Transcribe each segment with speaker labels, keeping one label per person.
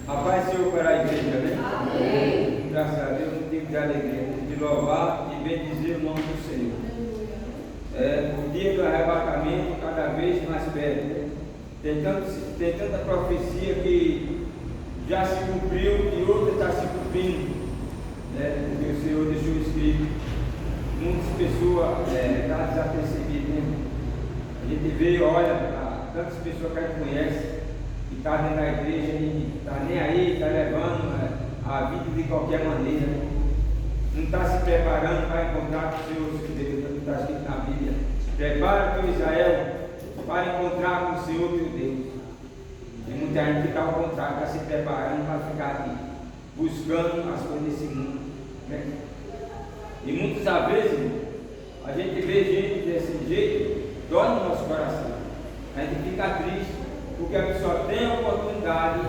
Speaker 1: A paz Senhor para a igreja, né? Amém. Graças a Deus, um tempo de alegria, de louvar e bendizer o nome do Senhor. O dia do arrebatamento cada vez mais perto, né? Tem tanta profecia que já se cumpriu e outra está se cumprindo, né? Porque o Senhor deixou escrito. Muitas pessoas estão desapercebidas, né? A gente vê, olha, tantas pessoas que a gente conhece que está dentro da igreja e está nem aí, está levando a vida de qualquer maneira, não está se preparando para encontrar com o Senhor, Deus, está escrito na Bíblia. Prepara teu Israel para encontrar com o Senhor teu Deus. E muita gente fica ao contrário, está se preparando para ficar aqui, buscando as coisas desse mundo, né? E muitas vezes a gente vê gente desse jeito, dói no nosso coração, a gente fica triste, porque a pessoa tem a oportunidade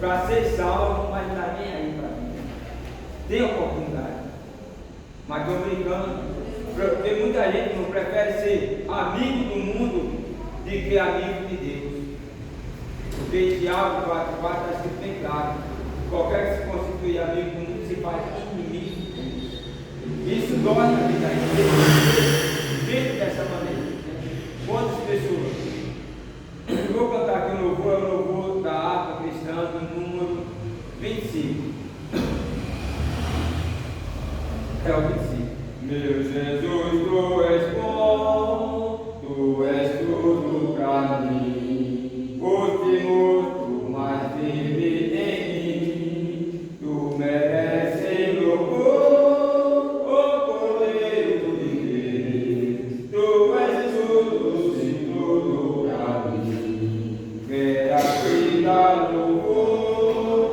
Speaker 1: para ser salvo, mas não está nem aí para mim. Tem oportunidade, mas estou brincando, porque muita gente não prefere ser amigo do mundo do que amigo de Deus. Porque Tiago 4,4 está escrito bem claro: qualquer que se constituir amigo do mundo se faz inimigo de Deus. Isso dói na vida da igreja, dessa maneira. Quantas pessoas? Eu vou cantar aqui um louvor, é o louvor da harpa cristã, do número 25. É o 25. Meu Jesus, tu és bom, tu és tudo pra mim, por-te morto, mas vive em mim, tu mereces louvor, ó Cordeiro de Deus, tu és tudo, sim, tudo pra mim, quero te dar louvor,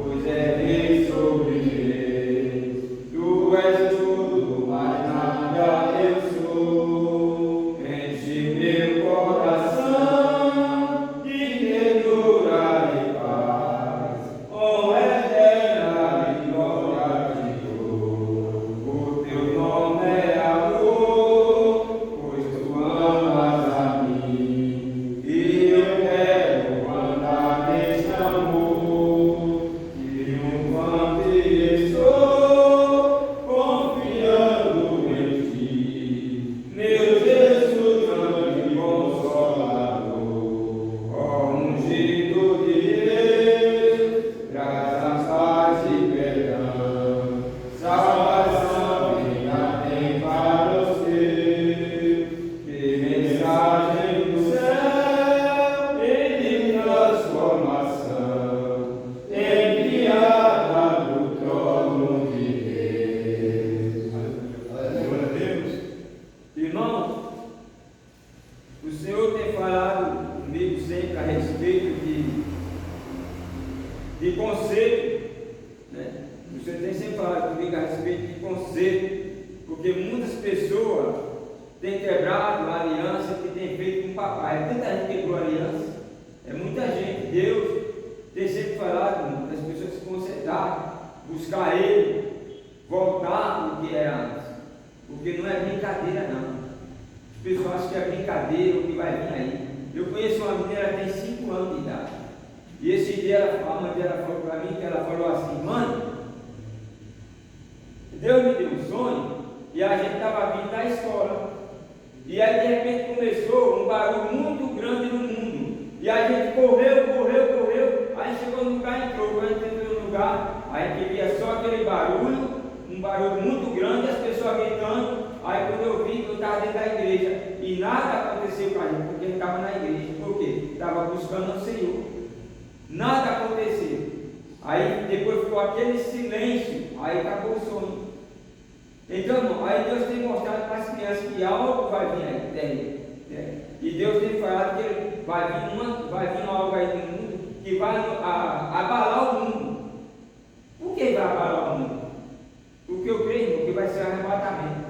Speaker 1: pois é rei sobre eles, tu és tudo, mas nada eu sou, enche meu coração de ternura e paz, honra eterna e glória te dou, o teu nome é amor, pois tu amas a mim, e eu quero andar neste amor, triunfante estou, confiando em ti, meu Jesus, grande consolador, ó ungido de Deus, graças, paz e perdão, salvação minha tem para os teus, que mensagem do céu e de transformação, enviada do trono de Deus. Glória a Deus. Irmão, o Senhor tem falado comigo sempre a respeito de conselho, né? O Senhor tem sempre falado comigo a respeito de conselho, porque muitas pessoas têm quebrado a aliança que tem feito com o papai. Tanta gente quebrou a aliança, muita gente. Deus tem sempre falado das pessoas se consertar, buscar Ele, voltar ao que era antes, porque não é brincadeira não. As pessoas acham que é brincadeira o que vai vir aí. Eu conheço uma menina, ela tem 5 anos de idade, e esse dia a mãe dela falou para mim, que ela falou assim: mãe, Deus me deu um sonho e a gente estava vindo da escola, e aí de repente começou um barulho muito grande no mundo, e a gente correu, aí chegou no lugar, entrou. Quando a gente entrou no lugar, a gente via só aquele barulho, um barulho muito grande, as pessoas gritando. Aí quando eu vi, eu estava dentro da igreja e nada aconteceu com a gente, porque a gente estava na igreja. Por quê? Estava buscando o Senhor. Nada aconteceu. Aí depois ficou aquele silêncio, aí acabou o sonho. Então, irmão, aí Deus tem mostrado para as crianças que algo vai vir aí, e Deus tem falado que vai vir algo aí no mundo que vai abalar o mundo. Por que vai abalar o mundo? Porque eu creio, irmão, que vai ser um arrebatamento.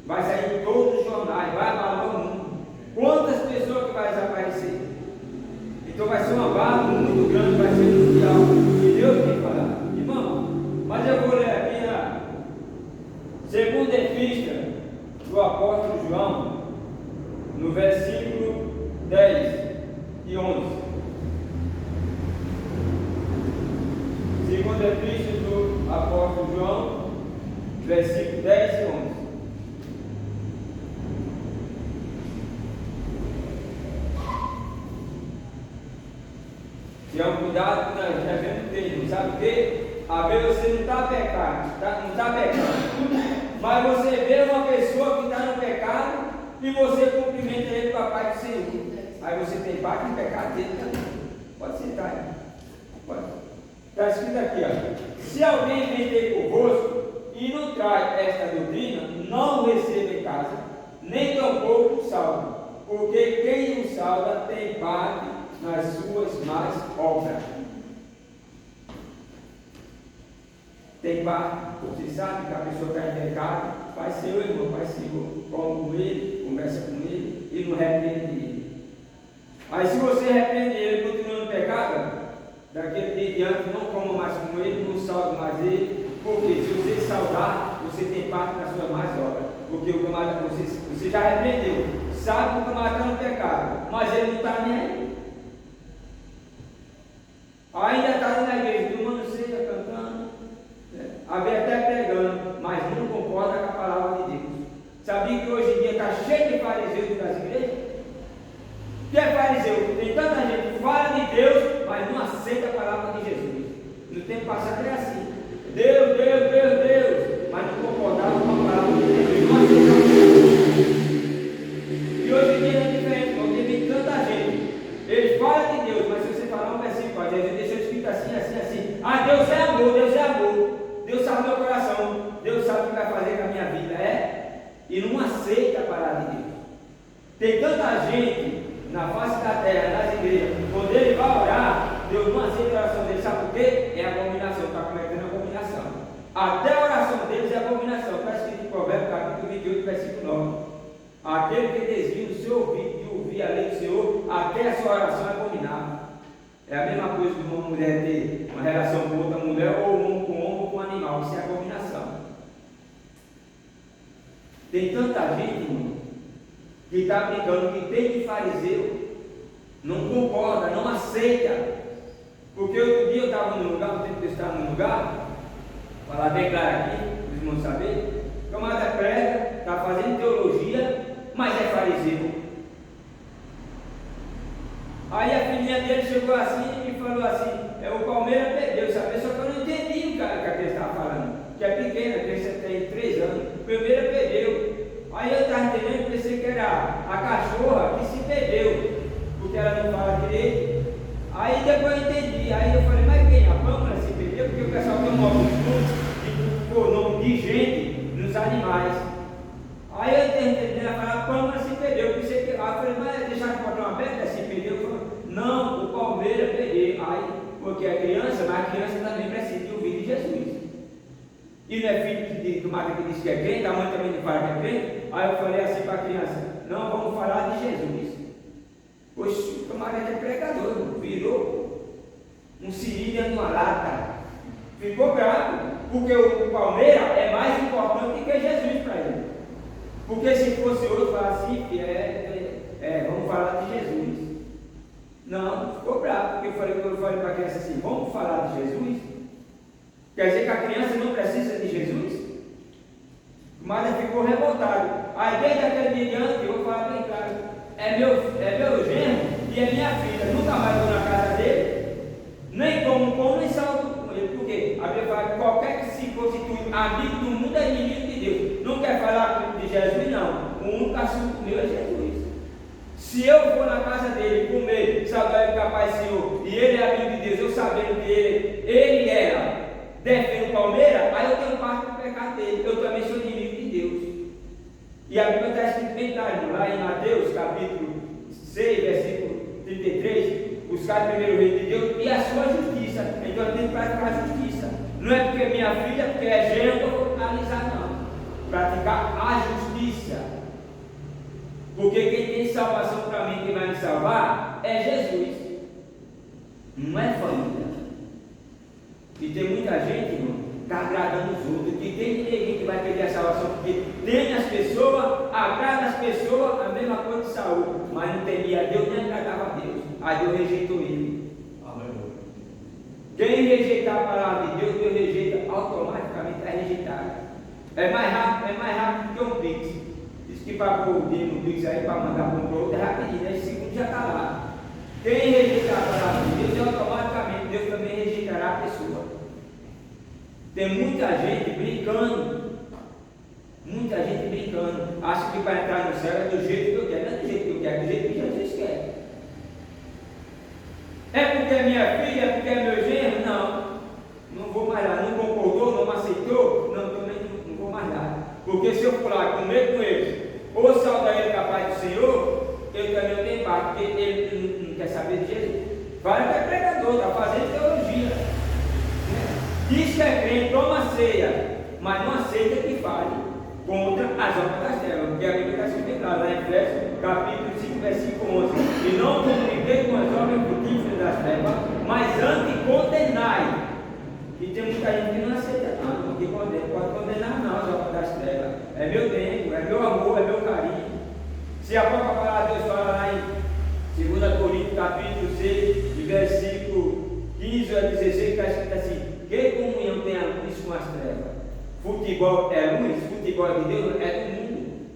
Speaker 1: Vai sair em todos os jornais, vai abalar o mundo. Quantas pessoas que vai desaparecer? Então vai ser uma barra muito grande, vai ser mundial. E Deus tem falado, irmão. Mas eu vou ler aqui na segunda epístola do apóstolo João, no versículo 10 e 11. Epístola do apóstolo João, versículo 10 e 11. Tenha um cuidado que nós devemos ter, sabe o quê? Às vezes você não está pecando, mas você vê uma pessoa que está no pecado e você cumprimenta ele com a paz do Senhor. Aí você tem parte no pecado dele também. Pode sentar aí. Pode. Está escrito aqui, ó. Se alguém vem ter convosco e não traz esta doutrina, não o receba em casa, nem tampouco o salve, porque quem o salva tem parte nas suas más obras. Tem parte, você sabe que a pessoa está em pecado, faz seu irmão, faz seu, come com ele, conversa com ele e não repreende ele. Aí se você repreende ele continuando no pecado, daquele dia em diante não coma mais com ele, não salve mais ele, porque se você saudar, você tem parte nas suas más obras, porque o camarada, você já repreendeu, sabe que o camarada está no pecado, mas ele não está nem aí. Ainda está na igreja, tomando ceia, cantando, até pregando, mas não concorda com a palavra de Deus. Sabia que hoje em dia está cheio de fariseus das igrejas? O que é fariseu? Tem tanta gente que fala de Deus, mas não aceita a palavra de Jesus. No tempo passado era assim: Deus, Deus, Deus, Deus, mas não concordava com a palavra de Deus, não aceitava. E hoje em dia é diferente, porque tem tanta gente, eles falam de Deus, mas se você falar um versículo, às vezes deixa escrito assim, assim, assim: ah, Deus é amor, Deus é amor, Deus sabe meu coração, Deus sabe o que vai fazer com a minha vida, e não aceita a palavra de Deus. Tem tanta gente na face da terra, nas igrejas, quando ele vai orar, Deus não aceita a oração dele, sabe por quê? É abominação, está cometendo abominação. Até a oração deles é abominação, está escrito em Provérbios capítulo 28, versículo 9. Aquele que desvia o seu ouvido de ouvir a lei do Senhor, até a sua oração é abominável. É a mesma coisa que uma mulher ter uma relação com outra mulher, ou um com homem ou com animal, isso é abominação. Tem tanta gente, irmão, que está brincando, que tem de fariseu, não concorda, não aceita. Porque outro dia eu estava num lugar, no tempo que eu estava num lugar, falar bem claro aqui, para os irmãos saberem, o camarada prega, está fazendo teologia, mas é fariseu. Aí a filhinha dele chegou assim e falou assim: o Palmeiras perdeu, sabe? Só que eu não entendi o que a criança estava falando, que é pequena, a criança tem 3 anos, o Palmeiras perdeu. Aí eu estava entendendo, pensei que era a cachorra que se perdeu, porque ela não fala direito. Aí depois eu entendi, aí eu falei: mas quem? A Pâmela se perdeu? Porque o pessoal tem um costume de pôr nome de gente nos animais. Aí eu entendi, ela falou: a Pâmela se perdeu. Eu pensei que, eu falei: mas deixar de botar uma pedra, se perdeu? Eu falei: não, o Palmeiras perdeu. Aí, porque a criança, mas a criança também precisa de ouvir de Jesus. E não é filho do Mata que diz que é crente, a mãe também não fala que é crente. Aí eu falei assim para a criança: não, vamos falar de Jesus. Poxa, o camarada é pregador, virou um siri dentro de uma lata. Ficou bravo, porque o Palmeiras é mais importante que Jesus para ele. Porque se fosse outro, falar assim, vamos falar de Jesus. Não, ficou bravo, porque eu falei para a criança assim: vamos falar de Jesus? Quer dizer que a criança não precisa de Jesus? Mas ficou revoltado. Aí desde aquele dia diante, eu vou falar bem claro: é meu genro e é minha filha. Nunca mais vou na casa dele, nem como pão, nem salgo com ele. Por quê? A Bíblia fala que qualquer que se constitui amigo do mundo é inimigo de Deus. Não quer falar de Jesus, não. O único assunto meu é Jesus. Se eu for na casa dele comer, saudade capaz Senhor, e ele é amigo de Deus, eu sabendo que ele era defende o Palmeiras, aí eu tenho parte do pecado dele. Eu também sou inimigo de Deus. E a Bíblia está escrito bem claro, lá em Mateus, capítulo 6, versículo 33, buscar primeiro o reino de Deus e a sua justiça. Então eu tenho que praticar a justiça. Não é porque minha filha, porque é gênero, eu vou analisar, não. Praticar a justiça. Porque quem tem salvação para mim, quem vai me salvar, é Jesus. Não é família. E tem muita gente, irmão, que está agradando os outros, que tem ninguém que vai perder a salvação, porque tem as pessoas, agrada as pessoas, a mesma coisa de Saúl, mas não temia a Deus nem agradava a Deus. A Deus rejeitou ele. Quem rejeitar a palavra de Deus, Deus rejeita automaticamente, é rejeitado. É mais rápido que um Pix. Diz que pagou o dinheiro no Pix aí para mandar para um outro, é rapidinho, né? Esse segundo já está lá. Quem rejeitar a palavra de Deus, automaticamente Deus também rejeitará a pessoa. Tem muita gente brincando. Muita gente brincando. Acha que para entrar no céu é do jeito que eu quero. Não é do jeito que eu quero, é do jeito que Jesus quer. É porque é minha filha, é porque é meu genro? Não vou mais lá. Não concordou, não aceitou? Não, também não vou mais lá. Porque se eu for lá comer com eles, ou saudar ele com a paz do Senhor, eu também não tenho paz, porque ele não quer saber de Jesus. Fala que é pregador, está fazendo teologia. Diz que é crente, toma ceia, mas não aceita que fale contra as obras das trevas, porque a Bíblia está escrito lá em Efésios, capítulo 5, versículo 11: e não comuniquei com as obras frutíferas das trevas, mas antes condenai. E tem muita gente que não aceita, não, que pode condenar não as obras das trevas. É meu tempo, é meu amor, é meu carinho. Se a própria palavra de Deus fala lá em 2 Coríntios, capítulo 6, de versículo 15 a 16, está escrito assim: que comunhão tem a luz com as trevas? Futebol é luz? Futebol é de Deus? É do mundo.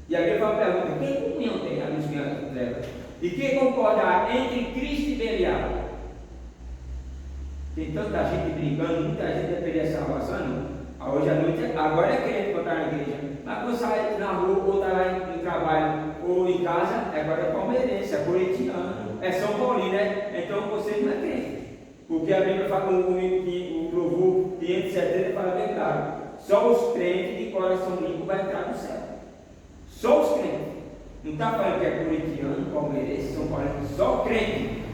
Speaker 1: E a Bíblia pergunta: que comunhão tem a luz com as trevas? E que concordará entre Cristo e Belial? Tem tanta gente brincando, muita gente vai perder a salvação. Hoje à noite, agora é crente para estar na igreja. Mas quando sai na rua, ou está lá no trabalho, ou em casa, agora é palmeirense, é corintiano, é São Paulino, né? Então você não é crente. Porque a Bíblia fala, o louvor 570 fala bem claro: só os crentes de coração limpo vai entrar no céu. Só os crentes. Não está falando que é corintiano, palmeirense, São Paulo, só crente.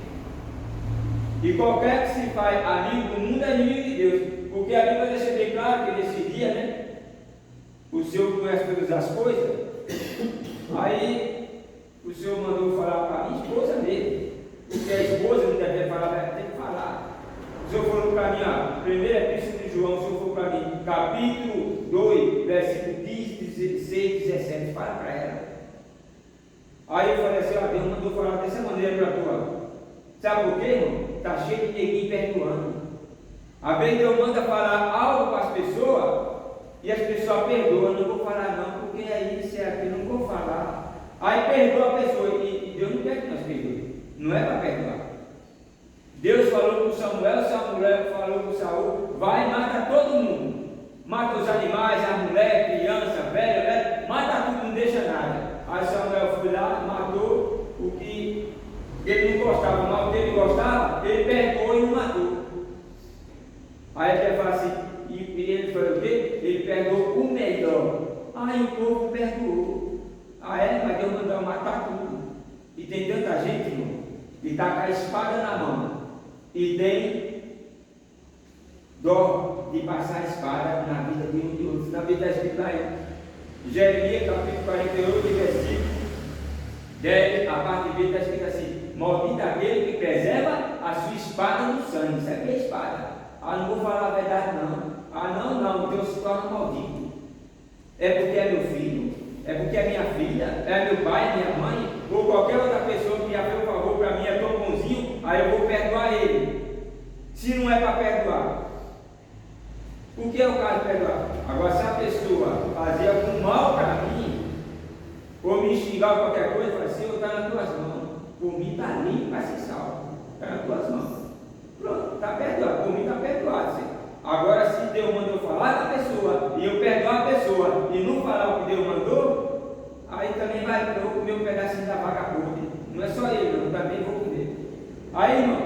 Speaker 1: E qualquer que se faz amigo do mundo é inimigo de Deus. Porque a Bíblia deixa bem claro que nesse dia, né? O Senhor conhece todas as coisas. Aí o Senhor mandou falar para a minha esposa mesmo. Porque a esposa não deve falar, tem que falar. O Senhor falou para mim, ó, primeira epístola de João, o Senhor falou para mim, capítulo 2, versículo 15, 16, 17, fala para ela. Aí eu falei assim, ó, Deus mandou falar dessa maneira para tu, ó. Sabe por quê, irmão? Está cheio de neguinho perdoando. Às vezes Deus manda falar algo para as pessoas e as pessoas perdoam. Não vou falar não, porque é isso, é aquilo, não vou falar. Aí perdoa a pessoa e Deus não quer que nós perdoemos. Não é para perdoar. Deus falou com Samuel, Samuel falou com Saul: vai e mata todo mundo. Mata os animais, a mulher, criança, velho, mata tudo, não deixa nada. Aí Samuel foi lá, matou o que ele não gostava, mas o que ele gostava, ele perdoou e não matou. Aí ele fala assim, e ele falou o quê? Ele perdoou o melhor. Aí o povo perdoou. Aí mas Deus mandou matar tudo. E tem tanta gente, irmão, que está com a espada na mão e tem dó de passar a espada na vida de um de outros. Na vida está escrito lá em Jeremias, capítulo 48, versículo 10, a parte de B está escrito assim: maldito aquele que preserva a sua espada no sangue. Isso aqui é espada. Não vou falar a verdade não. Não, Deus se torna maldito. É porque é meu filho, é porque é minha filha, é meu pai, é minha mãe, ou qualquer outra pessoa que já fez um favor para mim, é tão bonzinho, aí eu vou perdoar ele. Se não é para perdoar, o que é o caso de perdoar? Agora, se a pessoa fazer algum mal para mim, ou me xingar qualquer coisa, fala assim: Senhor, está nas tuas mãos, por mim está limpo, vai ser salvo, está nas tuas mãos. Pronto, está perdoado, por mim está perdoado. Senhor. Agora, se Deus mandou falar da pessoa e eu perdoar a pessoa e não falar o que Deus mandou, aí também vai eu comer um pedacinho da vaca podre. Não é só ele, eu também vou comer. Aí, irmão,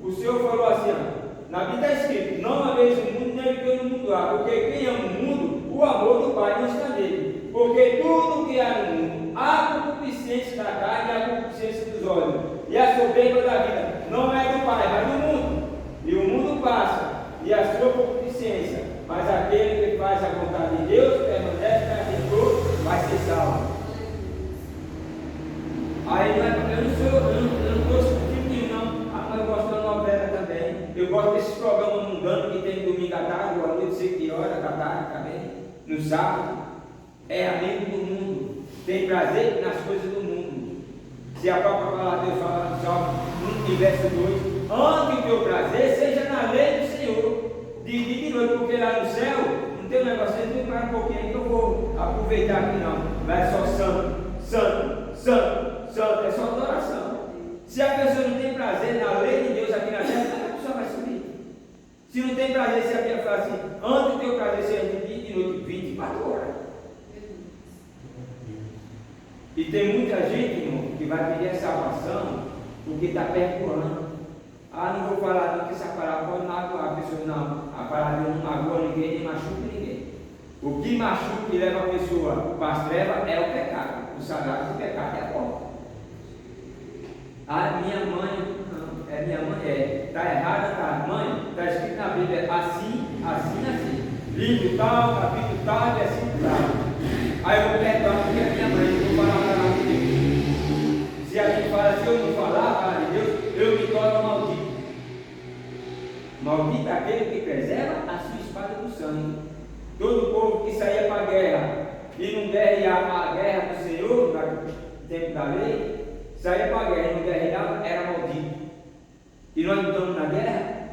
Speaker 1: o Senhor falou assim: ó, na Bíblia está escrito: não ameis o mundo, nem o que no mundo há, porque quem ama o mundo, o amor do Pai não está nele. Porque tudo que há no mundo, a concupiscência da carne e a concupiscência dos olhos, e a soberba da vida, não é do Pai, mas do mundo. E o mundo passa, e a sua concupiscência, mas aquele que faz a vontade de Deus, permanece perdido, vai ser salvo. Aí eu não estou discutindo não. Mas eu gosto da novela também. Eu gosto desses programas mundanos que tem domingo à tarde, ou à noite, sei que hora da tarde também, no sábado. É amigo do mundo, tem prazer nas coisas do mundo. Se a própria palavra de Deus fala no Salmo 1, verso 2: ande o teu prazer, seja na aproveitar aqui não. Mas é só santo, santo, santo, santo. É só adoração. Se a pessoa não tem prazer na lei de Deus aqui na terra, a pessoa vai subir. Se não tem prazer, se a Bíblia fala assim, antes do teu prazer seja de dia e de noite, 24 horas. E tem muita gente, irmão, que vai pedir a salvação porque está perdoando. Ah, não vou falar não, que essa palavra pode magoar a pessoa. Não, a palavra não magoa ninguém, nem machuca ninguém. O que machuca e leva a pessoa para as trevas é o pecado. O sagrado do pecado é a porta. A minha mãe, não, é minha mãe, está errada, tá? Mãe, está escrito na Bíblia assim, assim, assim. Livro tal, capítulo tal, versículo tal. Aí eu vou perdoar porque é minha mãe, eu vou falar a palavra de Deus. Se a gente fala, se eu não falar a palavra de Deus, eu me torno maldito. Maldito é aquele que preserva a sua espada do sangue. Todo povo que saía para a guerra e não guerreava a guerra do Senhor, no tempo da lei, saía para a guerra e não guerreava, era maldito. E nós não estamos na guerra.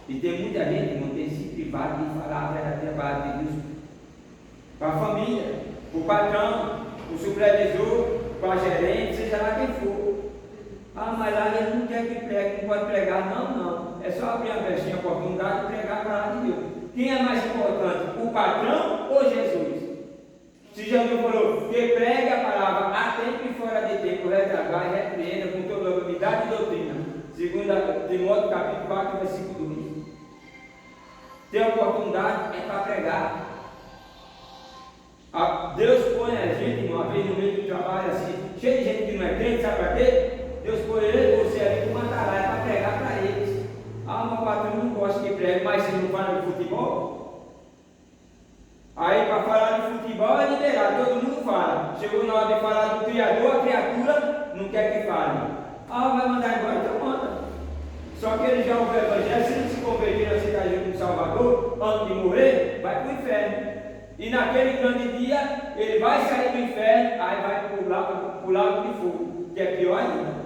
Speaker 1: E tem muita gente que não tem se privado de falar a verdadeira palavra de Deus para a família, para o patrão, para o supervisor, para a gerente, seja lá quem for. Ah, mas lá ele não quer que pregue, não pode pregar. Não, não. É só abrir a brechinha, a oportunidade de pregar a palavra de Deus. Quem é mais importante, o patrão ou Jesus? Se Jesus falou que pregue a palavra a tempo e fora de tempo, retragar e repreenda com toda a humildade e doutrina. Segundo Timóteo capítulo 4, versículo 2. Ter oportunidade é para pregar. Deus põe a gente uma vez no meio do trabalho assim, cheio de gente que não é crente, sabe para quê? Deus põe ele e você ali com uma tarefa para pregar para eles. Ah, meu patrão não gosta que pregue, mas se não fala de futebol? Aí para falar de futebol é liberado, todo mundo fala. Chegou na hora de falar do Criador, a criatura não quer que fale. Ah, vai mandar embora, então manda. Só que ele já ouviu o evangelho, se não se convertir a aceitar Jesus como Salvador, antes de morrer, vai para o inferno. E naquele grande dia, ele vai sair do inferno, aí vai para o lago de fogo, que é pior ainda.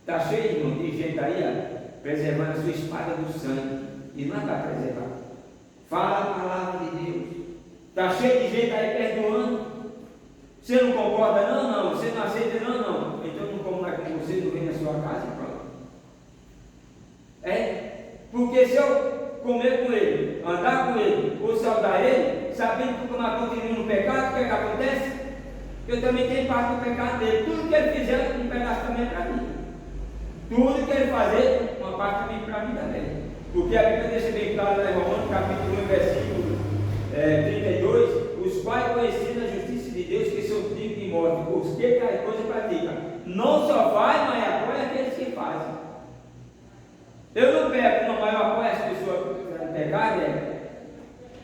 Speaker 1: Está cheio, irmão, de gente aí, ó, preservando a sua espada do sangue, e não é para preservar. Fala a palavra de Deus. Está cheio de gente aí perdoando. Você não concorda? Não, não. Você não aceita? Não, não. Então não como mais com você, não vem na sua casa e pronto. Porque se eu comer com ele, andar com ele, ou saudar ele, sabendo que eu continuo no pecado, o que é que acontece? Eu também tenho parte do pecado dele. Tudo que ele fizer, um pedaço também é para mim. Tudo que ele fazer, uma parte também para mim também. Porque a Bíblia deixa bem claro lá em Romanos, capítulo 1, versículo 32, os quais conhecendo a justiça de Deus, que são dignos de morte, os que cada coisa praticam. Não só faz, mas apoia aqueles que fazem. Eu não pego, não, mas eu apoio as pessoas que pecado,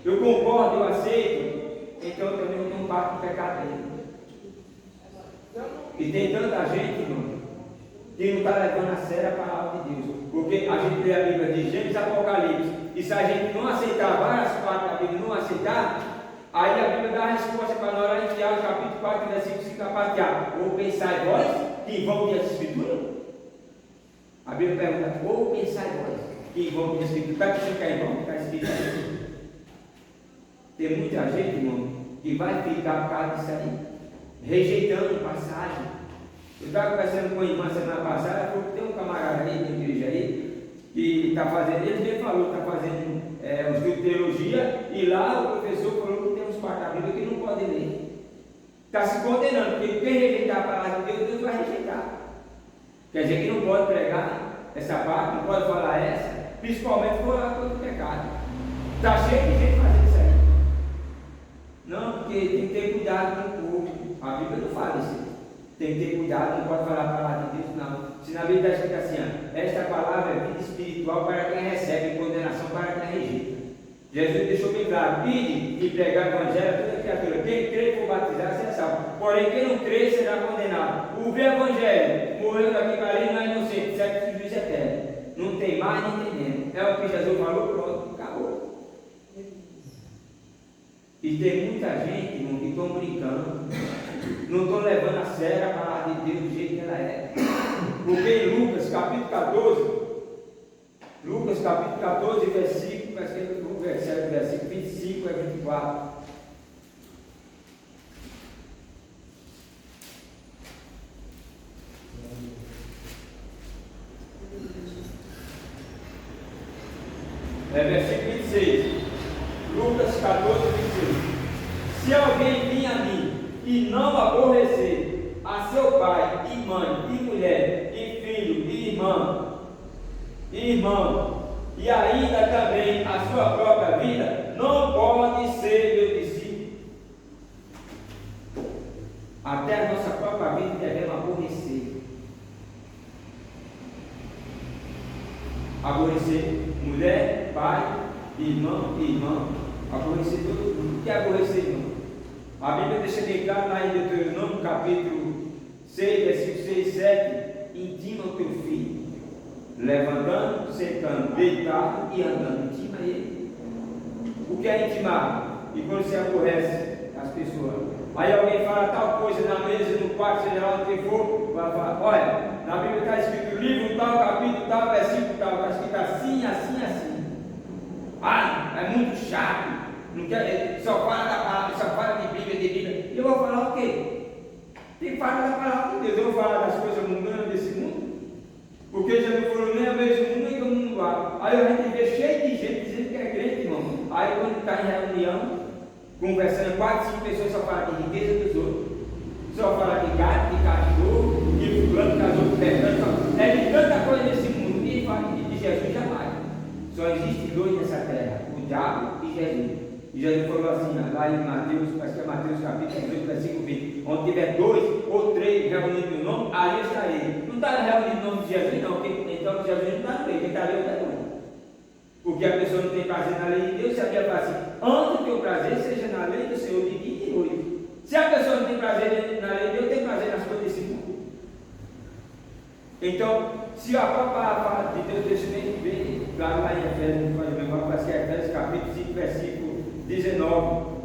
Speaker 1: eu concordo, eu aceito, então eu também não tenho parte do pecado dele. E tem tanta gente, irmão, que não está levando a sério a palavra de Deus. Porque a gente lê a Bíblia de Gênesis e Apocalipse, e se a gente não aceitar várias partes da Bíblia, não aceitar, aí a Bíblia dá a resposta para nós lá em Tiago, capítulo 4, versículo 5, para Tiago. Ou pensai vós que vão de Escritura? A Bíblia pergunta, ou pensai vós que vão de Escritura? Está dizendo que é irmão? Está escrito aí. Tem muita gente, irmão, que vai ficar por causa disso aí, rejeitando passagem. Eu estava conversando com a irmã semana passada, ela falou que tem um camarada aí da igreja aí, que está fazendo, ele falou que está fazendo um estudo de teologia, e lá o professor falou que tem uns partes da Bíblia que não pode ler. Está se condenando, porque quem rejeitar a palavra de Deus, Deus vai rejeitar. Quer dizer que não pode pregar essa parte, não pode falar essa, principalmente por lá contra o pecado. Está cheio de gente fazendo isso aí. Não, porque tem que ter cuidado com o povo. A Bíblia não fala isso. Tem que ter cuidado, não pode falar a palavra de Deus, não. Se na Bíblia está escrito assim, esta palavra é vida espiritual para quem recebe e condenação para quem rejeita. Jesus deixou bem claro, pide e pregar o evangelho a toda criatura. Quem crê e for batizado será salvo. Porém, quem não crê será condenado. Ouvir o evangelho, morreu daqui para ali, não é inocente, certo que juízo eterno. Não tem mais nem tem menos. É o que Jesus falou, pronto, acabou. E tem muita gente, irmão, que estão brincando, não estão levando a sério a palavra de Deus do jeito que ela é. Porque em Lucas capítulo 14, versículo 25 a 24, Versículo 26. Lucas 14, 26. Se alguém vir a mim e não aborrecer a seu pai, e mãe, e mulher, e filho, e irmão, e ainda também a sua própria vida, não pode ser meu discípulo. Até a nossa própria vida devemos aborrecer. Aborrecer mulher, pai, irmão e irmã. Aborrecer todo mundo. O que é aborrecer, irmão? A Bíblia deixa bem claro lá em Deuteronômio, capítulo 6, versículo 6 e 7. Intima o teu filho, levantando, sentando, deitado e andando. Intima ele. O que é intimar? E quando você aborrece as pessoas, aí alguém fala tal coisa na mesa, no quarto, seja lá onde for, vai falar: olha, na Bíblia está escrito livro tal, capítulo tal, versículo tal, está escrito assim, assim, assim. Ah, é muito chato, não quer, só fala da palavra, só fala de Bíblia, de Bíblia. E eu vou falar o quê? Tem que falar da palavra de Deus. Eu vou falar das coisas mundanas desse mundo, porque já não foram nem a vez do mundo, nem do mundo lá. Aí a gente vê cheio de gente dizendo que é crente, irmão. Aí quando está em reunião, conversando, 4, 5 pessoas só falam de riqueza dos outros, só falam de gato, de cachorro, de fulano, casou com pecado. É de tanta coisa nesse mundo. Ninguém fala de Jesus jamais. Só existe dois nessa terra: o diabo e Jesus. E Jesus falou assim, lá em Mateus, acho que é Mateus capítulo 18, versículo 20: onde tiver 2 ou 3 reunidos no nome, ali está ele. Não está reunido no nome de Jesus, não, porque então Jesus não está no meio, quem está ali é o demônio. Porque a pessoa não tem prazer na lei de Deus. Se a Bíblia fala assim: antes o teu prazer seja na lei do Senhor de dia e de noite. Se a pessoa não tem prazer na lei de Deus, tem prazer nas coisas desse mundo. Então, se a palavra de Deus deixa bem claro lá em Efésios, parece que é Efésios capítulo 5, versículo 19.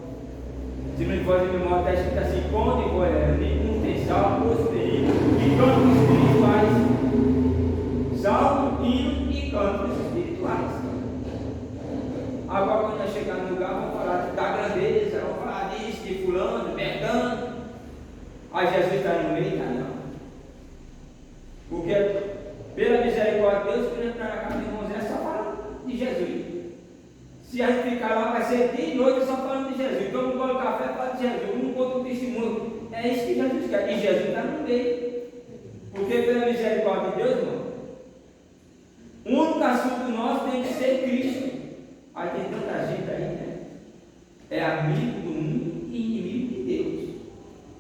Speaker 1: Se não for de memória, está escrito assim: quando encolher, nenhum tem salmo, perigos e cantos espirituais. Salmo, hino e cantos espirituais. Agora, quando nós chegar no lugar, vamos falar da grandeza, vamos falar disso, de fulano, Bertano. Aí Jesus está no meio, tá não. Porque pela misericórdia de Deus, quando entrar na casa de irmãos, é só falar de Jesus. Se a gente ficar lá, vai ser dia e noite só falando de Jesus. Então, um gole de café fala de Jesus, um conta o testemunho. É isso que Jesus quer. E Jesus está no meio. Porque pela misericórdia de Deus, irmão, o único assunto nosso tem que ser Cristo. Aí tem tanta gente aí, né? É amigo do mundo e inimigo de Deus.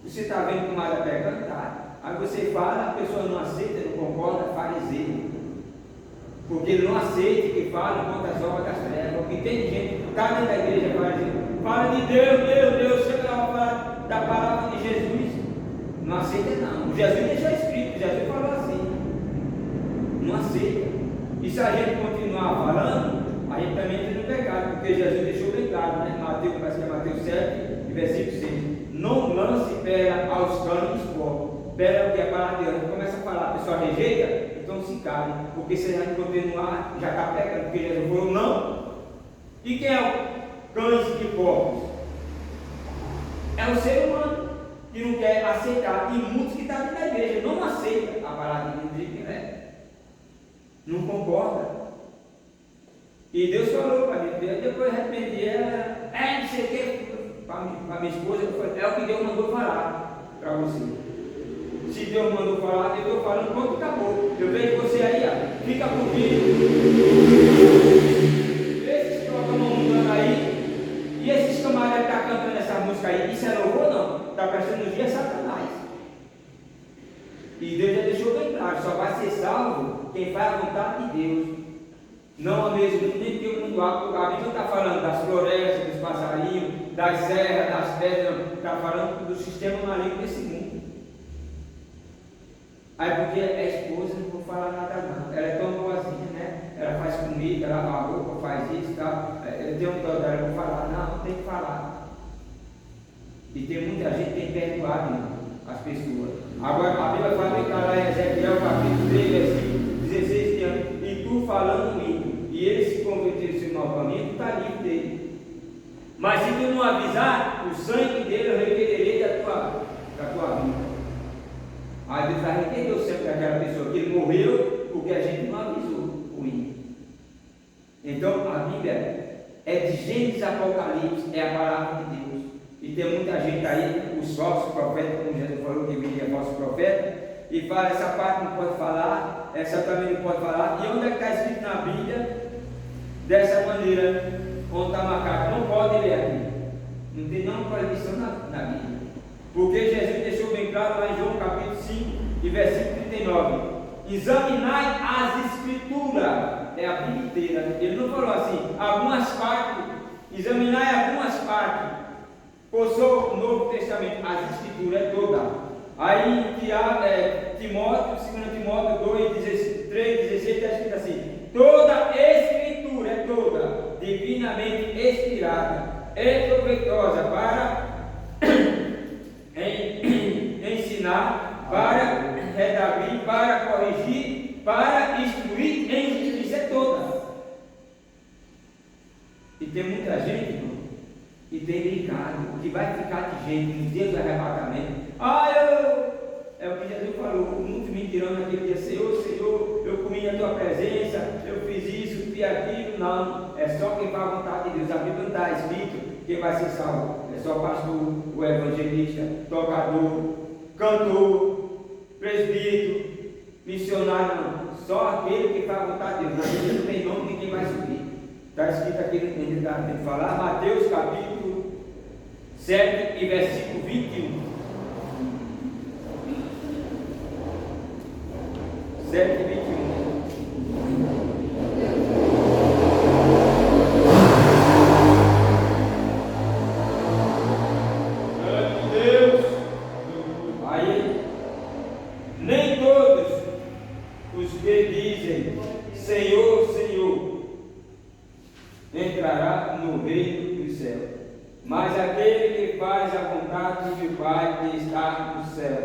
Speaker 1: Você está vendo como ela pegando? Tá. Aí você fala, a pessoa não aceita, não concorda, fariseu. Porque ele não aceita que fale contra as obras das trevas. Porque tem gente que está dentro da igreja, fala de Deus, chega lá para falar da palavra de Jesus. Não aceita não. Jesus deixou escrito, Jesus falou assim. Não aceita. E se a gente continuar falando, a gente também entra no pecado, porque Jesus deixou bem claro, né? Mateus, parece que é Mateus 7, versículo 6. Não lance pedra aos canos porcos. Pedra é o que é palavra de Deus. A gente começa a falar, a pessoa rejeita, então se cale, porque se a gente continuar, já está pegando, porque Jesus falou não. E quem é o cães e porcos? É o ser humano que não quer aceitar, e muitos que estão dentro da igreja não aceitam a palavra de Deus do jeito que é. Não concorda. E Deus falou para mim, depois arrependi ela, não sei o que, para minha esposa, é o que Deus mandou falar para você. Se Deus mandou falar, eu estou falando, pronto, acabou. Eu vejo você aí, ó, fica comigo. Esses que estão mandando aí, e esses camaradas que estão cantando essa música aí, isso é louvor ou não? Está prestando os dias Satanás. E Deus já deixou bem claro, só vai ser salvo quem faz a vontade de Deus. Não ao mesmo tempo que o mundo a Bíblia está falando das florestas, dos passarinhos, das serras, das pedras, está falando do sistema maligno desse mundo. Aí porque a esposa não vou falar nada não, ela é tão boazinha, né? Ela faz comida, lava a roupa, faz isso e tal. Eu tenho um dó dela, eu vou falar, não tem que falar. E tem muita gente que tem perdoado, irmão, as pessoas. Agora a Bíblia fala em lá em Ezequiel capítulo 3, versículo 16 diante, e tu falando comigo, e ele se converteu no seu mau caminho, tu está livre dele. Mas se tu não avisar, o sangue dele eu requererei da tua vida. Aí Deus vai requerer o sangue daquela pessoa que ele morreu porque a gente não avisou o ímpio. Então a Bíblia Gênesis, Apocalipse, é a palavra de Deus. E tem muita gente aí, os falsos profetas, como Jesus falou que viria falso profeta, e fala, essa parte não pode falar, essa também não pode falar. E onde é que está escrito na Bíblia, dessa maneira, onde está marcado? Não pode ler aqui. Não tem nenhuma proibição na Bíblia. Porque Jesus deixou bem claro lá em João capítulo 5 e versículo 39. Examinai as Escrituras, é a Bíblia inteira. Ele não falou assim, algumas partes, examinai algumas partes. Por sou o Novo Testamento, as Escrituras é toda. Aí Timóteo, 2 Timóteo 2, 3, 16, está escrito assim: toda Escritura é toda, divinamente inspirada, é proveitosa para ensinar, para redarguir, para corrigir, para instruir em justiça, é toda. E tem muita gente, irmão, e tem brincado, que vai ficar de gente no dia do arrebatamento. É o que Jesus falou, muitos me dirão naquele dia: Senhor, Senhor, eu comi a tua presença, eu fiz isso, fiz aquilo. Não, é só quem faz a vontade de Deus. A Bíblia não está escrito quem vai ser salvo. É só pastor, o evangelista, tocador, cantor, presbítero, missionário, não. Só aquele que faz a vontade de Deus. Na Bíblia não tem nome de quem vai subir. Está escrito aqui, tem que falar, Mateus capítulo 7 e versículo 21. 7 e 21. Deus. Aí, nem todos os que dizem Senhor, Senhor, entrará no reino do céu, mas aquele que faz a vontade do Pai que está no céu.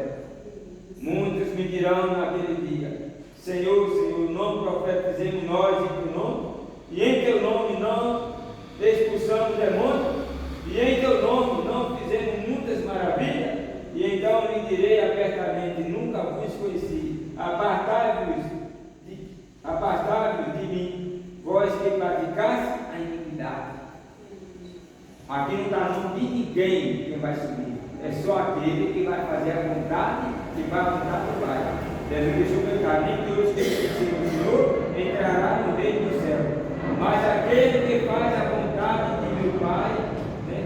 Speaker 1: Muitos me dirão naquele dia: Senhor, Senhor, não profetizemos nós em teu nome, e em teu nome não expulsamos demônios, e em teu nome não fizemos muitas maravilhas? E então lhe direi abertamente: nunca vos conheci, apartai-vos de mim, vós que praticaste a iniquidade. Aqui não está nome de ninguém que vai subir, é só aquele que vai fazer a vontade, que vai a vontade do Pai. Jesus deixou bem claro: nem todos que conhecem o Senhor entrará no reino do céu, mas aquele que faz a vontade de meu Pai, né?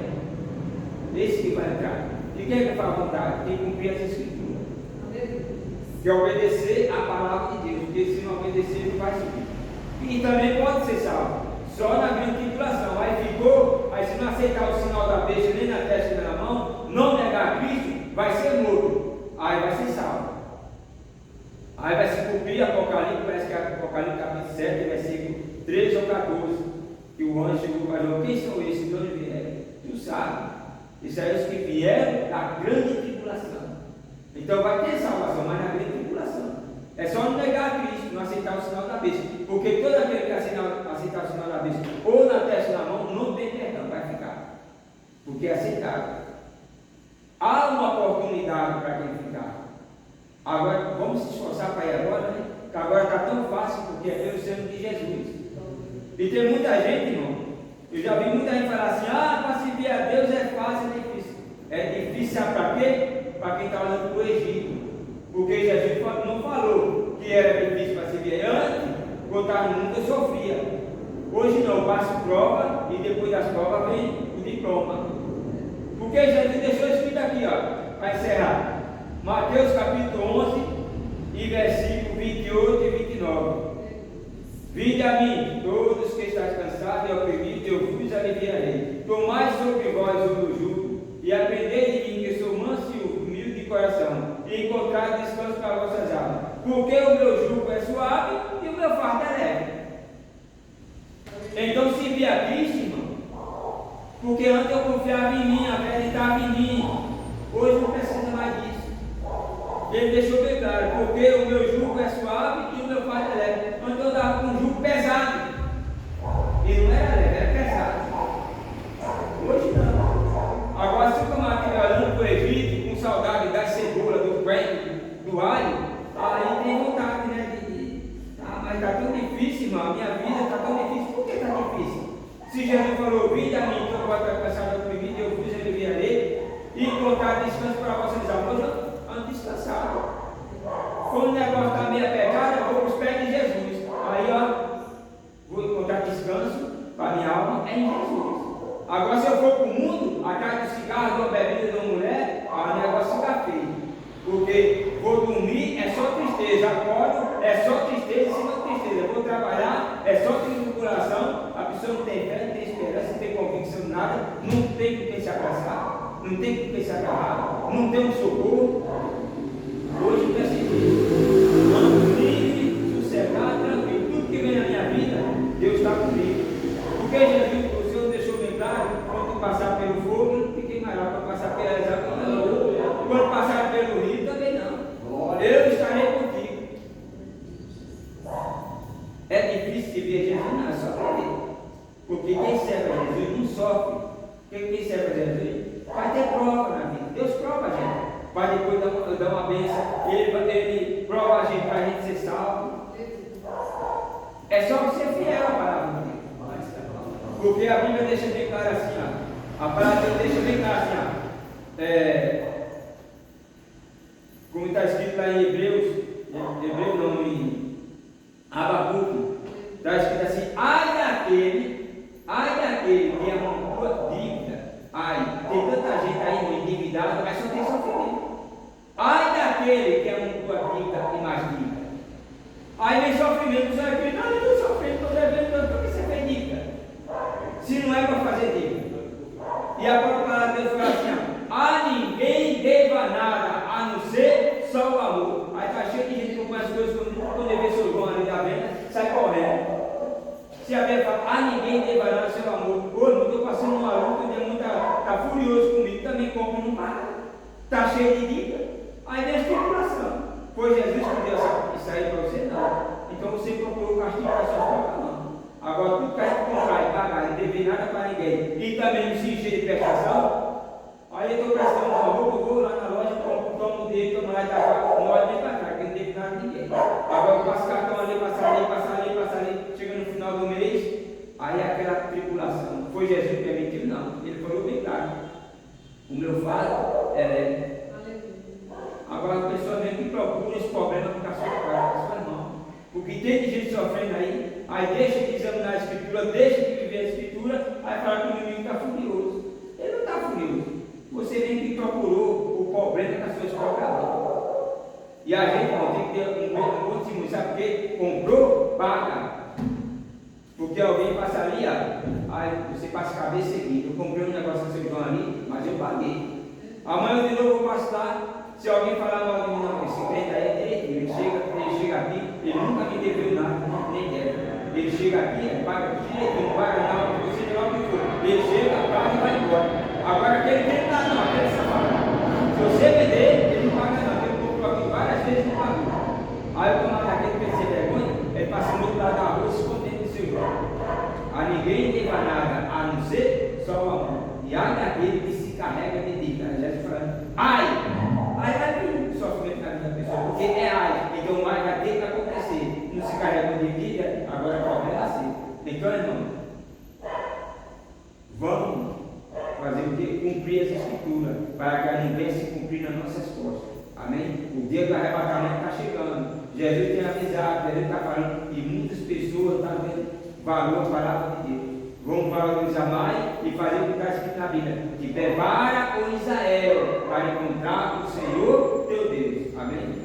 Speaker 1: Esse que vai entrar. E quem é que faz a vontade? Quem cumprir as Escrituras, que obedecer a palavra de Deus, porque se não obedecer ele vai subir. E também pode ser salvo, só na grande tribulação. Aí se não aceitar o sinal da besta, nem na testa nem na mão, não negar Cristo, vai ser morto, aí vai ser salvo. Aí vai se cumprir Apocalipse, parece que é Apocalipse capítulo 7, versículo 13 ou 14, que o anjo chegou para João: quem são esses de onde vieram? Tu sabe, esses são os que vieram da grande tribulação. Então vai ter salvação, mas na grande tribulação. É só não negar Cristo, não aceitar o sinal da besta, porque todo aquele que aceitar o sinal da besta, ou na testa ou na mão, não tem perdão, vai ficar, porque é aceitável. Há uma oportunidade para quem ficar. Agora, vamos se esforçar para ir agora, né? Que agora está tão fácil, porque é pelo sangue de Jesus. E tem muita gente, irmão, eu já vi muita gente falar assim: para servir a Deus é fácil, é difícil. É difícil, sabe para quê? Para quem está olhando para o Egito. Porque Jesus não falou que era difícil para servir. Antes, quando estava no mundo, eu sofria. Hoje não, eu passo prova e depois das provas vem o diploma. Porque Jesus deixou escrito aqui, para encerrar. Mateus capítulo 11 e versículo 28 e 29. Vinde a mim, todos que estáis cansados e oprimidos, eu vos aliviarei. Tomai sobre vós o meu jugo e aprendei de mim, que sou manso e humilde de coração, e encontrai descanso para vossas almas. Porque o meu jugo é suave e o meu fardo é leve. Então servir a Cristo, irmão, porque antes eu confiava em mim, acreditava em mim. Hoje não precisa mais disso. Ele deixou bem claro: porque o meu jugo é suave e o meu fardo é leve. Antes eu dava com um jugo pesado, e não era leve, era pesado. Hoje não. Agora, se o camarada estiver olhando para o Egito com saudade da cebola, do coentro, do alho, aí tem vontade, né? Mas está tão difícil, irmão. A minha vida está tão difícil. Por que está difícil? Se Jesus falou, vinde a mim, que eu posso alcançar o oprimido, eu vos aliviarei, e encontrar descanso para vossas almas, vamos descansar. Quando o negócio está meio apertado, eu vou para os pés de Jesus. Aí, ó, vou encontrar descanso para minha alma é em Jesus. Agora, se eu for para o mundo, atrás do cigarro, de uma bebida, de uma mulher, o negócio fica feio. Porque vou dormir, é só tristeza. Acordo, é só tristeza em cima de tristeza. Vou trabalhar, é só tribulação. A pessoa não tem fé, não tem esperança, não tem convicção de nada, não tem com quem se abraçar, não tem com quem se agarrar, não tem um socorro. Hoje eu peço Deus, ando livre, sossegado, tranquilo. Tudo que vem na minha vida, Deus está comigo. Porque Jesus, o Senhor deixou bem claro, quando passar pelo fogo, não te queimará, quando passar pelas águas, não. Quando passar pelo rio, também não. Eu estarei contigo. É difícil de ver Jesus, não, é só para ele. Porque quem serve a Jesus não sofre. Quem serve a Jesus vai ter prova na vida. Deus prova a gente. Vai depois dar uma bênção. Ele prova a gente para a gente ser salvo. É só ser fiel à palavra de Deus. Porque a Bíblia deixa bem claro assim, ó. A palavra deixa bem claro assim, ó. Como está escrito lá em Hebreus não, em Abacuque, está escrito assim: ai daquele que é uma boa dívida. Ai, tem tanta gente aí endividada, mas só tem sofrimento. Ai daquele que é uma boa dívida e mais dívida. Aí vem sofrimento, só que não, eu estou sofrendo, estou devendo tanto, por que você fez dívida? Se não é para fazer dívida. E a própria palavra de Deus fala assim: ó, a ninguém deva nada, a não ser só o amor. Aí está cheio de gente que compõe as coisas, quando vê seu João ali da venda, sai correndo. Se a Bíblia fala, a ninguém deva nada, seu amor. Hoje eu estou passando uma luta, o demônio está furioso comigo, também compra e não paga. Está cheio de dívida. Aí vem a tribulação. Foi Jesus que deu isso aí para você? Não. Então você procurou o castigo para suas próprias mãos. Agora, tudo que a gente comprar e pagar, não deve nada para ninguém, e também não se encher de prestação, aí eu estou prestando uma roupa, eu vou lá na loja, tomo o dinheiro, tomo lá e dá para não olha nem para trás, porque não deve nada a ninguém. Agora eu passo cartão ali, passa ali, chega no final do mês, aí é aquela tribulação. Foi Jesus que permitiu? Não. Ele falou bem claro. O meu fardo é leve. Agora a pessoa vem que procura esse problema com a sua mão. Porque tem gente sofrendo aí deixa de examinar a Escritura, deixa de viver a Escritura, aí fala que o inimigo está furioso. Ele não está furioso. Você vem que procurou o problema com as suas próprias mãos. E a gente não tem que ter um bom testemunho, sabe por quê? Comprou, paga. Porque alguém passa ali, aí você passa a cabeça seguinte. Eu comprei um negócio do seu João ali, mas eu paguei. Amanhã de novo eu vou passar. Se alguém falar mal de mim, não, esse crente aí é direitinho. Ele chega aqui, ele nunca me deveu nada, nem deve. Ele chega aqui, paga direitinho, não paga nada, você de lá o que for. Ele chega, paga e vai embora. Agora aquele que não, aquele safado. Se você vender, ele não paga nada. Ele comprou aqui várias vezes e não pagou. Aí o camarada daquele que sem vergonha, ele passa muito lado da rua escondendo o seu João. A ninguém deva nada, a não ser só o amor. E ai daquele que se carrega de dívida. Jesus falando, ai vai vir sofrimento na vida da pessoa, porque é ai. Então ai vai ter que acontecer. Não se carrega de dívida, agora o problema é assim. Então, irmão, vamos fazer o que? Cumprir essa escritura, para que ela não venha se cumprir nas nossas costas. Amém? O dia do arrebatamento está chegando. Jesus tem avisado, Jesus está falando, e muitas pessoas estão dando valor à palavra de Deus. Vamos valorizar mais e fazer o que está escrito na Bíblia: que prepara o Israel para encontrar o Senhor teu Deus. Amém?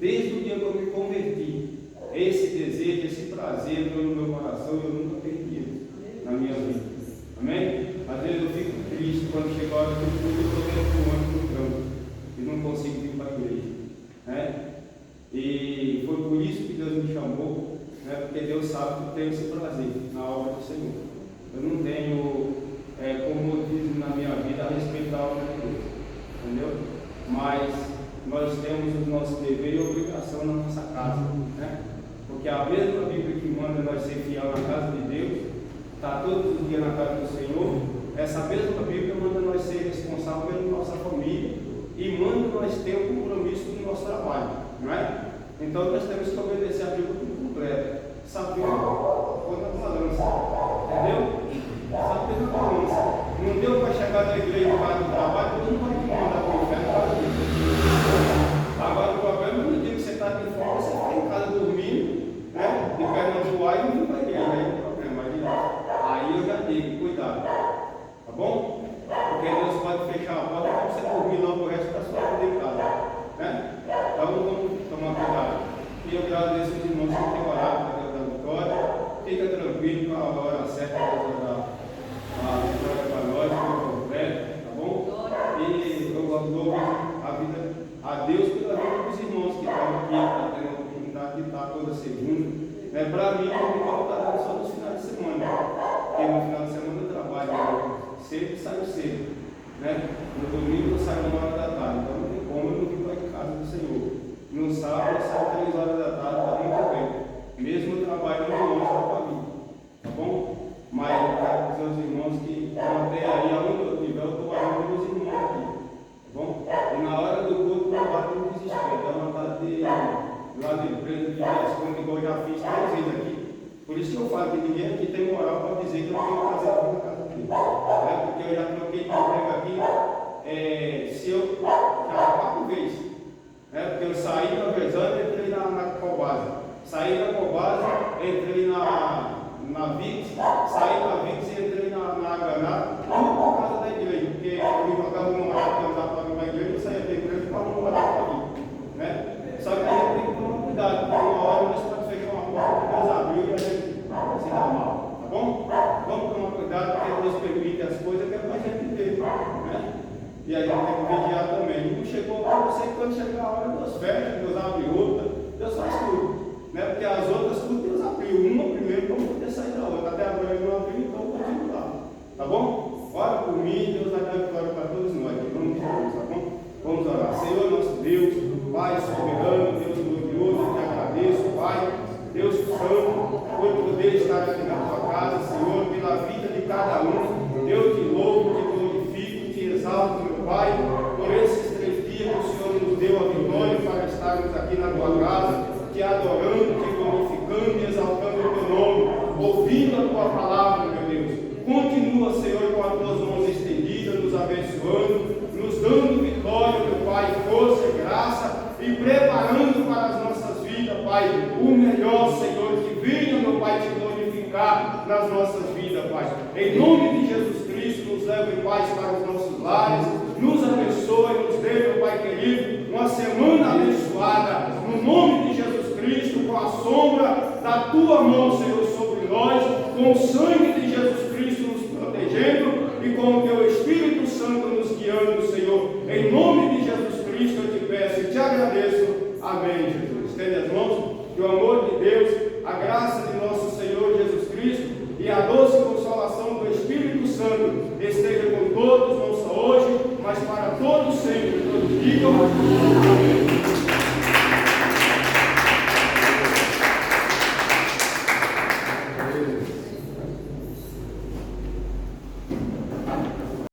Speaker 1: desde o dia que eu me converti, esse desejo, esse prazer entrou no meu coração e eu nunca perdi na minha vida. Amém? Às vezes eu fico triste quando chega a hora que eu estou dentro do ônibus no campo e não consigo vir para a igreja. Né? E foi por isso que Deus me chamou, né? Porque Deus sabe que eu tenho esse prazer na obra do Senhor. Eu não tenho comodismo na minha vida a respeito da obra de Deus, entendeu? Mas nós temos o nosso dever e obrigação na nossa casa, né? Porque a mesma Bíblia que manda nós ser fiel na casa de Deus, está todos os dias na casa do Senhor, essa mesma Bíblia manda nós ser responsáveis pela nossa família e manda nós ter o compromisso do nosso trabalho, não é? Então nós temos que obedecer a Bíblia por completo, saber quando a balança, entendeu? Saber a balança. Não deu para chegar na igreja e para o trabalho, Deus não vai te mandar para o inferno para isso. Agora o problema no dia que você está aqui fora, você está em casa dormindo, né? De perna no ar e não vem para a igreja, aí é o problema. Aí eu já digo, cuidado, tá bom? Porque Deus pode fechar a porta para você dormir logo o resto da sua vida em casa, né? Então vamos tomar cuidado. E eu agradeço os irmãos que têm orado para Deus da vitória. Fica tranquilo com a hora certa Deus dar a vitória para nós, tá bom? E eu louvo a vida a Deus pela vida dos irmãos que estão aqui, que estão tendo a oportunidade de estar toda segunda. Para mim, eu não está dando só nos finais de semana, porque no final de semana eu trabalho cedo e saio cedo, né? No domingo eu saio 1h da tarde, então não tem como eu não vir para a casa do Senhor. No sábado eu saio 3h da tarde, está muito bem, mesmo trabalhando longe da família, tá bom? Mas eu quero dizer aos irmãos que até aí, aonde eu estiver, eu estou ajudando meus irmãos aqui, tá bom? E na hora do culto não bate no desespero, dá vontade de lá da empresa de gestão, igual eu já fiz 3 vezes aqui. Por isso que eu falo que ninguém aqui tem moral para dizer que eu não tenho que fazer aqui na casa dele. Porque eu já troquei de emprego aqui, se eu já 4 vezes. Porque eu saí da Versando e entrei na Cobase. Saí da Cobase, entrei na VIX, saí da VIX e entrei na Haganá, tudo por causa da igreja. Porque eu me jogava numa hora que eu estava pagando uma igreja, eu saía da empresa para não morar para mim. Só que a gente tem que tomar cuidado, porque uma hora nós podemos fechar uma porta que Deus abriu e a gente se dá mal, tá bom? Vamos tomar cuidado, porque Deus permite as coisas que é para a gente ver, né? E a gente tem que vigiar também. Não chegou para você que quando chegar a hora, Deus fecha, Deus abre outra, Deus faz tudo, né? Porque as outras tudo Deus abriu, uma primeiro para poder sair da outra, até agora ele não abriu, então eu continuo lá, tá bom? Ora por mim, Deus vai dar vitória para todos nós, vamos juntos, tá bom? Vamos orar. Senhor nosso Deus, Pai soberano, Deus glorioso, eu te agradeço, Pai, Deus santo, por poder estar aqui na tua casa, Senhor, pela vida de cada um. Eu te louvo, te glorifico, te exalto, meu Pai, por esses 3 dias que o Senhor nos deu a vitória para estarmos aqui na tua casa, te adorando, te glorificando e exaltando o teu nome, ouvindo a tua palavra, meu Deus. Continua, Senhor, com as tuas mãos estendidas, nos abençoando, nos dando vitória, meu Pai, força e graça, e preparando para as nossas vidas, Pai, o melhor, Senhor, que venha, meu Pai, te glorificar nas nossas vidas, Pai. Em nome de Jesus Cristo, nos leve em paz para os nossos lares, nos abençoe, nos dê, meu Pai querido, uma semana abençoada, no nome de Jesus Cristo, com a sombra da tua mão, Senhor, sobre nós, com o sangue de Jesus Cristo nos protegendo e com o teu Espírito Santo nos guiando, Senhor. Em nome de Jesus Cristo eu te peço e te agradeço. Amém, Jesus. Estende as mãos, que o amor de Deus, a graça de nosso Senhor Jesus Cristo e a doce consolação do Espírito Santo esteja com todos, não só hoje, mas para todos sempre. Todos digam amém.